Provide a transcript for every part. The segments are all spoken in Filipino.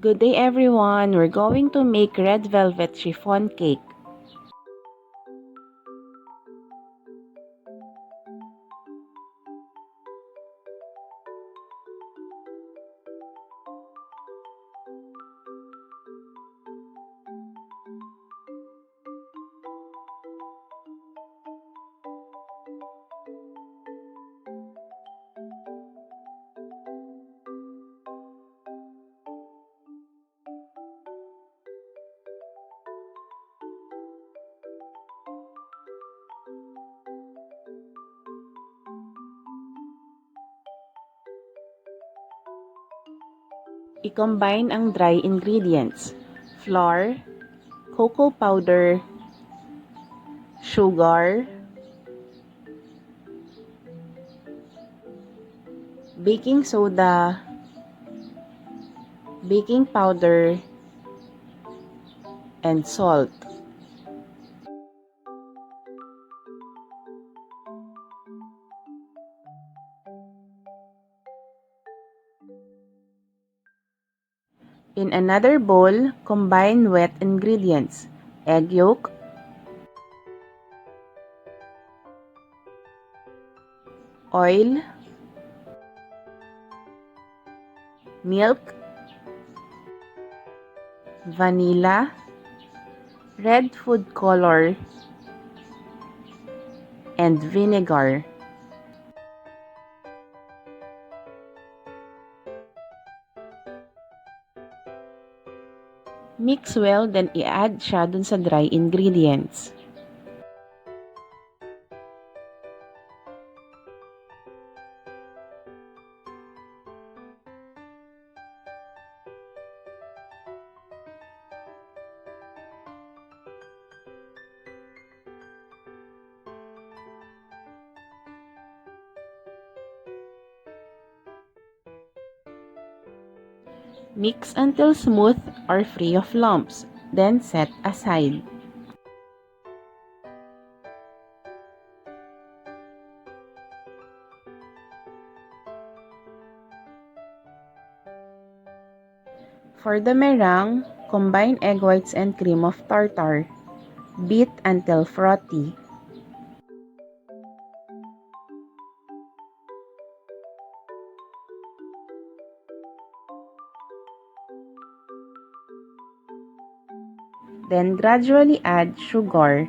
Good day everyone! We're going to make red velvet chiffon cake. I-combine ang dry ingredients: flour, cocoa powder, sugar, baking soda, baking powder, and salt. In another bowl, combine wet ingredients: egg yolk, oil, milk, vanilla, red food color, and vinegar. Mix well, then i-add siya dun sa dry ingredients. Mix until smooth or free of lumps, then set aside. For the meringue, combine egg whites and cream of tartar. Beat until frothy. Then gradually add sugar.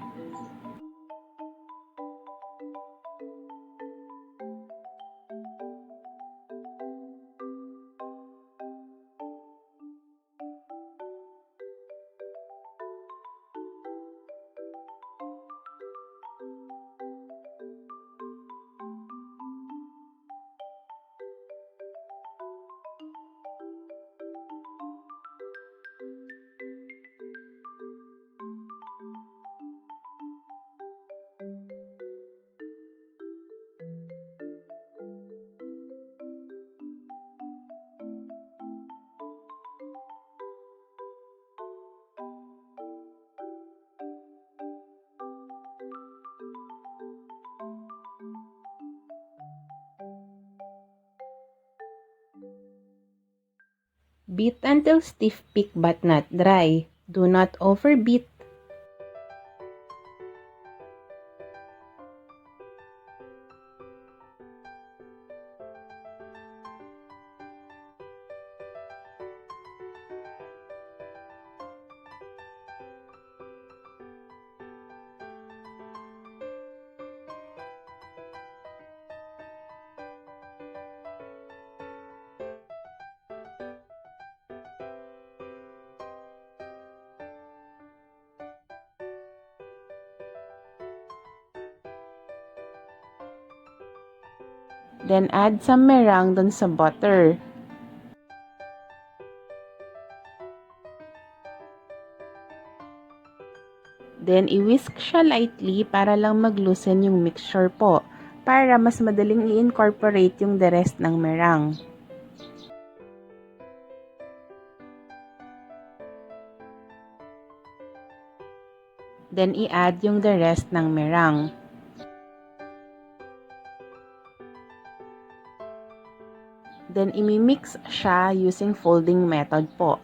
Beat until stiff peak but not dry. Do not overbeat. Then add some meringue dun sa butter. Then i-whisk siya lightly para lang mag-loosen yung mixture po, para mas madaling i-incorporate yung the rest ng meringue. Then i-add yung the rest ng meringue. Then, imi-mix siya using folding method po.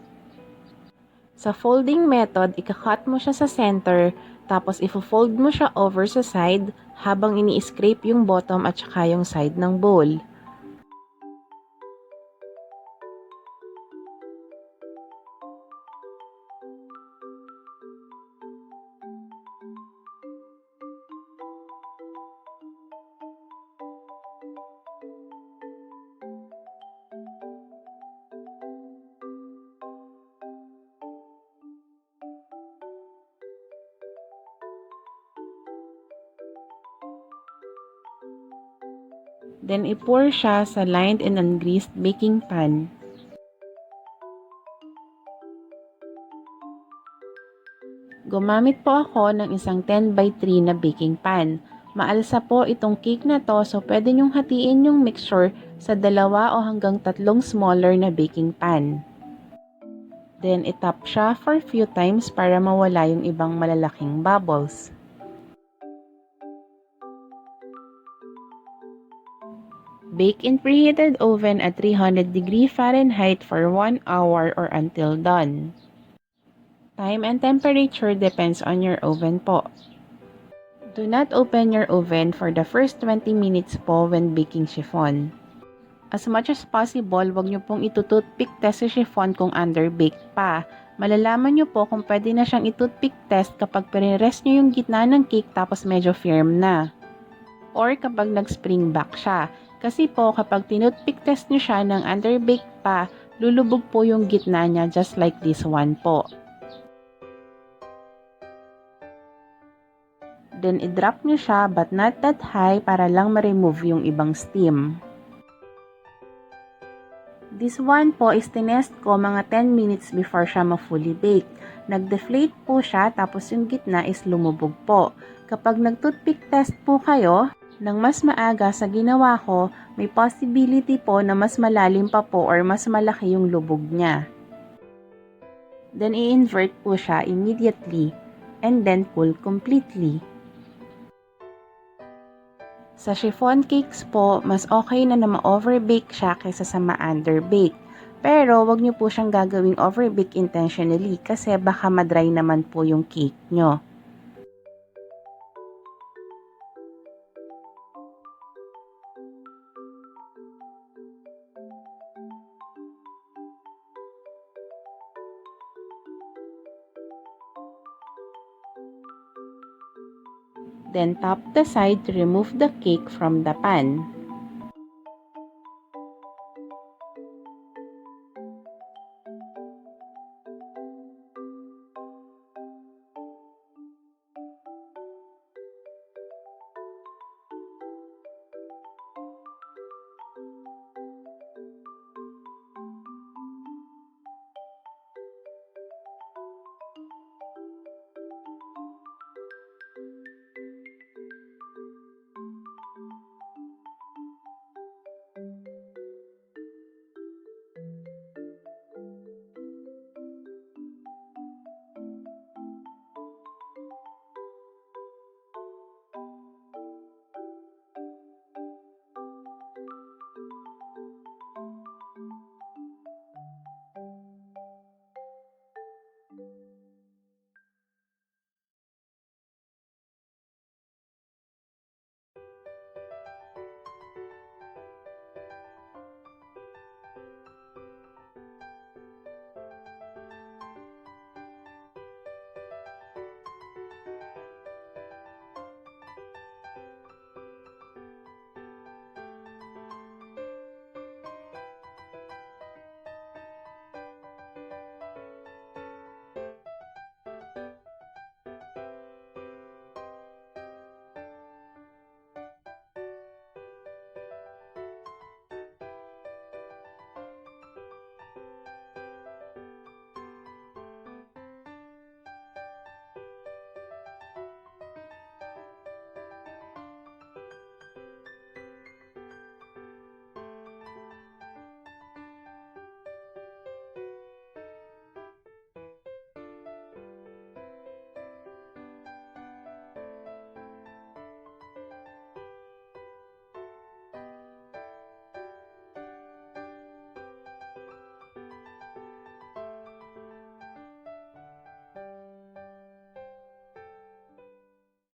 Sa folding method, ikakat mo siya sa center, tapos ifo-fold mo siya over sa side habang ini-scrape yung bottom at saka yung side ng bowl. Then, i-pour siya sa lined and ungreased baking pan. Gumamit po ako ng isang 10x3 na baking pan. Maalsa po itong cake na to, so pwede nyong hatiin yung mixture sa 2 o hanggang 3 smaller na baking pan. Then, itap siya for few times para mawala yung ibang malalaking bubbles. Bake in preheated oven at 300 degree Fahrenheit for 1 hour or until done. Time and temperature depends on your oven po. Do not open your oven for the first 20 minutes po when baking chiffon. As much as possible, wag nyo pong itutoothpick test si chiffon kung underbaked pa. Malalaman nyo po kung pwede na siyang itoothpick test kapag pinirest nyo yung gitna ng cake tapos medyo firm na. Or kapag nag-spring back siya. Kasi po kapag tinoothpick test nyo siya ng underbaked pa, lulubog po yung gitna niya just like this one po. Then, i-drop nyo siya but not that high para lang ma-remove yung ibang steam. This one po is tinest ko mga 10 minutes before siya ma-fully baked. Nag-deflate po siya tapos yung gitna is lumubog po. Kapag nag-toothpick test po kayo, nang mas maaga sa ginawa ko, may possibility po na mas malalim pa po or mas malaki yung lubog niya. Then, i-invert po siya immediately and then cool completely. Sa chiffon cakes po, mas okay na ma-overbake siya kaysa sa ma-underbake. Pero, wag nyo po siyang gagawing overbake intentionally kasi baka ma-dry naman po yung cake nyo. Then, top the side to remove the cake from the pan.